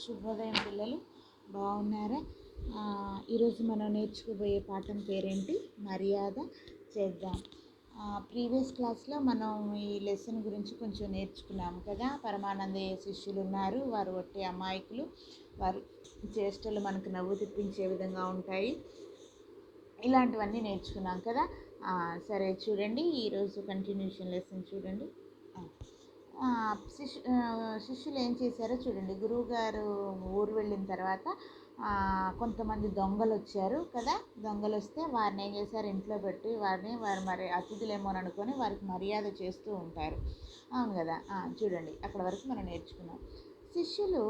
శుభోదయం పిల్లలు, బాగున్నారా? ఈరోజు మనం నేర్చుకోబోయే పాఠం పేరేంటి? మర్యాద చేద్దాం. ప్రీవియస్ క్లాస్లో మనం ఈ లెసన్ గురించి కొంచెం నేర్చుకున్నాము కదా. పరమానందయ్య శిష్యులు ఉన్నారు, వారు ఒట్టి అమాయకులు, వారి చేష్టలు మనకు నవ్వు తెప్పించే విధంగా ఉంటాయి. ఇలాంటివన్నీ నేర్చుకున్నాం కదా. సరే చూడండి, ఈరోజు కంటిన్యూషన్ లెసన్ చూడండి. శిష్యులు ఏం చేశారో చూడండి. గురువుగారు ఊరు వెళ్ళిన తర్వాత కొంతమంది దొంగలు వచ్చారు కదా. దొంగలు వస్తే వారిని ఏం చేశారు, ఇంట్లో పెట్టి వారు మరి అతిథులేమో అనుకొని వారికి మర్యాద చేస్తూ ఉంటారు, అవును కదా. చూడండి, అక్కడ వరకు మనం నేర్చుకున్నాం. శిష్యులు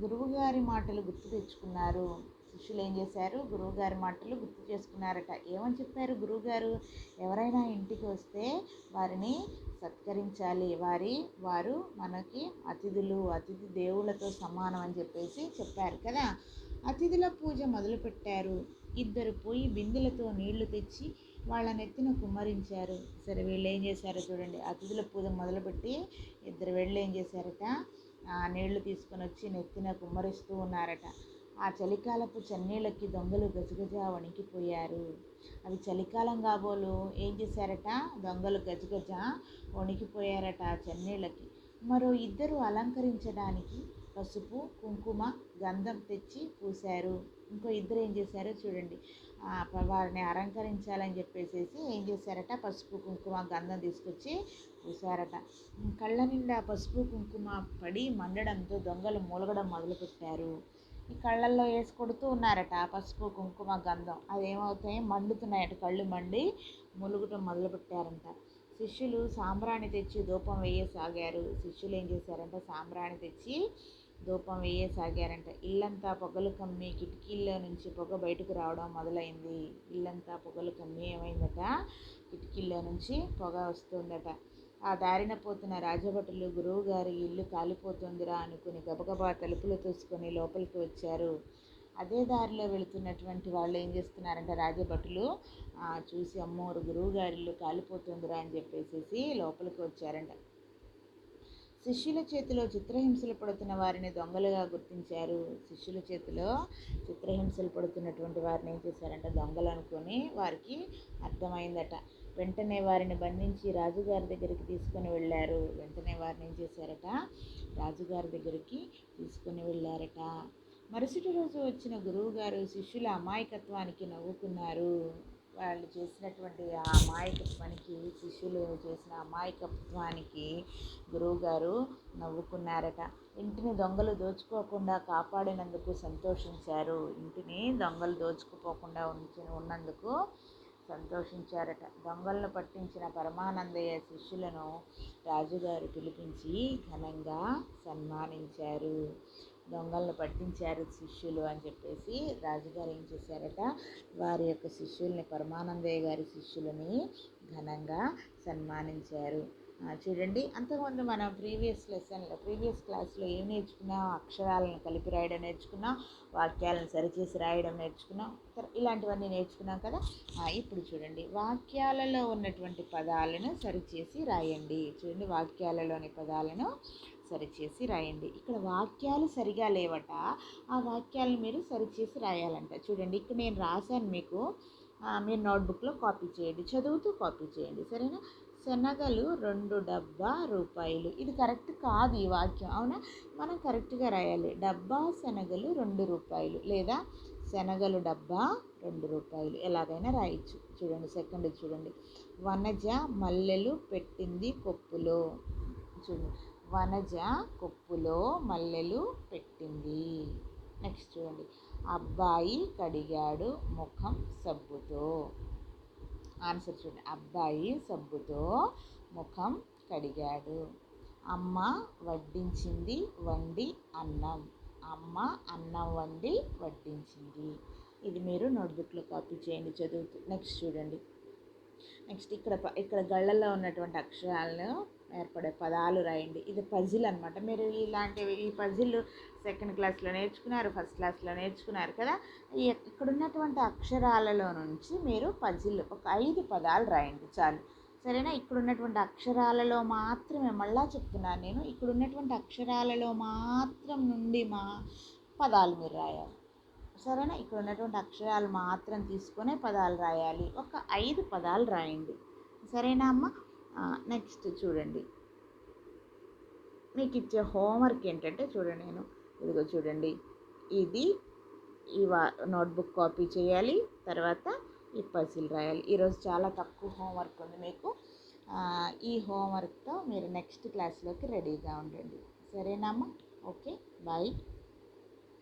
గురువుగారి మాటలు గుర్తు తెచ్చుకున్నారు. శిష్యులు ఏం చేశారు, గురువుగారి మాటలు గుర్తు చేసుకున్నారట. ఏమని చెప్పారు గురువుగారు? ఎవరైనా ఇంటికి వస్తే వారిని సత్కరించాలి, వారు మనకి అతిథి దేవుళ్ళతో సమానం అని చెప్పారు కదా. అతిథుల పూజ మొదలుపెట్టారు. ఇద్దరు పోయి బిందెలతో నీళ్లు తెచ్చి వాళ్ళ నెత్తిన కుమ్మరించారు. సరే, వీళ్ళు ఏం చేశారో చూడండి. అతిథుల పూజ మొదలుపెట్టి ఇద్దరు వెళ్ళి ఏం చేశారట, నీళ్లు తీసుకొని వచ్చి నెత్తిన కుమ్మరిస్తూ ఉన్నారట. ఆ చలికాలపు చన్నీళ్ళకి దొంగలు గజగజ వణికిపోయారు. అవి చలికాలం కాబోలు ఏం చేశారట, దొంగలు గజగజ వణికిపోయారట ఆ చన్నీళ్ళకి. మరో ఇద్దరు అలంకరించడానికి పసుపు, కుంకుమ, గంధం తెచ్చి పూశారు. ఇంకో ఇద్దరు ఏం చేశారో చూడండి. వారిని అలంకరించాలని చెప్పేసి ఏం చేశారట, పసుపు, కుంకుమ, గంధం తీసుకొచ్చి పూశారట. కళ్ళ నిండా పసుపు కుంకుమ పడి మండడంతో దొంగలు మూలగడం మొదలుపెట్టారు. ఈ కళ్ళల్లో వేసి కొడుతూ ఉన్నారట పసుపు, కుంకుమ, గంధం. అదేమవుతాయి, మండుతున్నాయట, కళ్ళు మండి ములుగటం మొదలుపెట్టారంట. శిష్యులు సాంబ్రాణి తెచ్చి ధూపం వేయసాగారు. శిష్యులు ఏం చేశారంట, సాంబ్రాణి తెచ్చి ధూపం వేయసాగారంట. ఇల్లంతా పొగలు కమ్మి కిటికీల్లో నుంచి పొగ బయటకు రావడం మొదలైంది. ఇల్లంతా పొగలు కమ్మి ఏమైందట, కిటికీల్లో నుంచి పొగ వస్తుందట. ఆ దారిన పోతున్న రాజభటులు గురువుగారి ఇల్లు కాలిపోతుందిరా అనుకుని గబగబా తలుపులు తోసుకొని లోపలికి వచ్చారు. అదే దారిలో వెళుతున్నటువంటి వాళ్ళు ఏం చేస్తున్నారంటే, రాజభటులు చూసి అమ్మోరు గురువుగారి ఇల్లు కాలిపోతుందిరా అని చెప్పేసి లోపలికి వచ్చారంట. శిష్యుల చేతిలో చిత్రహింసలు పడుతున్న వారిని దొంగలుగా గుర్తించారు. శిష్యుల చేతిలో చిత్రహింసలు పడుతున్నటువంటి వారిని ఏం చేశారంటే, దొంగలు అనుకొని వారికి అర్థమైందట. వెంటనే వారిని బంధించి రాజుగారి దగ్గరికి తీసుకొని వెళ్ళారు. వెంటనే వారిని ఏం చేశారట, రాజుగారి దగ్గరికి తీసుకొని వెళ్ళారట. మరుసటి రోజు వచ్చిన గురువుగారు శిష్యుల అమాయకత్వానికి నవ్వుకున్నారు. వాళ్ళు చేసినటువంటి ఆ అమాయకత్వానికి, శిష్యులు చేసిన అమాయకత్వానికి గురువుగారు నవ్వుకున్నారట. ఇంటిని దొంగలు దోచుకోకుండా కాపాడినందుకు సంతోషించారు. ఇంటిని దొంగలు దోచుకుపోకుండా ఉన్నందుకు సంతోషించారట. దొంగలను పట్టించిన పరమానందయ్య శిష్యులను రాజుగారు పిలిపించి ఘనంగా సన్మానించారు. దొంగలను పట్టించారు శిష్యులు అని చెప్పేసి రాజుగారు ఏం చేశారట, వారి యొక్క శిష్యుల్ని, పరమానందయ్య గారి శిష్యులని ఘనంగా సన్మానించారు. చూడండి, అంతకుముందు మనం ప్రీవియస్ క్లాస్లో ఏం నేర్చుకున్నాం, అక్షరాలను కలిపి రాయడం నేర్చుకున్నాం, వాక్యాలను సరిచేసి రాయడం నేర్చుకున్నాం, ఇలాంటివన్నీ నేర్చుకున్నాం కదా. ఇప్పుడు చూడండి, వాక్యాలలో ఉన్నటువంటి పదాలను సరిచేసి రాయండి. చూడండి, వాక్యాలలోని పదాలను సరిచేసి రాయండి. ఇక్కడ వాక్యాలు సరిగా లేవట, ఆ వాక్యాలను మీరు సరిచేసి రాయాలంట. చూడండి, ఇక్కడ నేను రాశాను, మీకు మీరు నోట్బుక్లో కాపీ చేయండి, చదువుతూ కాపీ చేయండి, సరేనా. శనగలు 2 రూపాయలు. ఇది కరెక్ట్ కాదు ఈ వాక్యం, అవునా. మనం కరెక్ట్గా రాయాలి. డబ్బా శనగలు 2 రూపాయలు, లేదా శనగలు డబ్బా 2 రూపాయలు, ఎలాగైనా రాయొచ్చు. చూడండి, సెకండ్ చూడండి. వనజ మల్లెలు పెట్టింది కొప్పులో. చూడండి, వనజ కొప్పులో మల్లెలు పెట్టింది. నెక్స్ట్ చూడండి, అబ్బాయి కడిగాడు ముఖం సబ్బుతో. ఆన్సర్ చూడండి, అబ్బాయి సబ్బుతో ముఖం కడిగాడు. అమ్మ వడ్డించింది వండి అన్నం. అమ్మ అన్నం వండి వడ్డించింది. ఇది మీరు నోట్బుక్లో కాపీ చేయండి చదువుతూ. నెక్స్ట్ చూడండి, ఇక్కడ గళ్ళల్లో ఉన్నటువంటి అక్షరాలను ఏర్పడే పదాలు రాయండి. ఇది పజిల్ అనమాట. మీరు ఈ పజిల్ సెకండ్ క్లాస్లో నేర్చుకున్నారు, ఫస్ట్ క్లాస్లో నేర్చుకున్నారు కదా. ఇక్కడ ఉన్నటువంటి అక్షరాలలో నుంచి మీరు పజిల్ ఒక 5 పదాలు రాయండి చాలు. సరేనా? ఇక్కడ ఉన్నటువంటి అక్షరాలలో మాత్రమే, మళ్ళా చెప్తున్నాను నేను, ఇక్కడ ఉన్నటువంటి అక్షరాలలో మాత్రం నుండి పదాలు మీరు రాయాలి. సరేనా? ఇక్కడ ఉన్నటువంటి అక్షరాలు మాత్రం తీసుకొని పదాలు రాయాలి. ఒక 5 పదాలు రాయండి. సరేనా అమ్మ? నెక్స్ట్ చూడండి, మీకు ఇచ్చే హోంవర్క్ ఏంటంటే చూడండి, ఇదిగో చూడండి, ఇది ఈ నోట్బుక్ కాపీ చేయాలి, తర్వాత ఈ పజిల్ రాయాలి. ఈరోజు చాలా తక్కువ హోంవర్క్ ఉంది మీకు. ఈ హోంవర్క్తో మీరు నెక్స్ట్ క్లాస్లోకి రెడీగా ఉండండి. సరేనా అమ్మ? Okay, bye.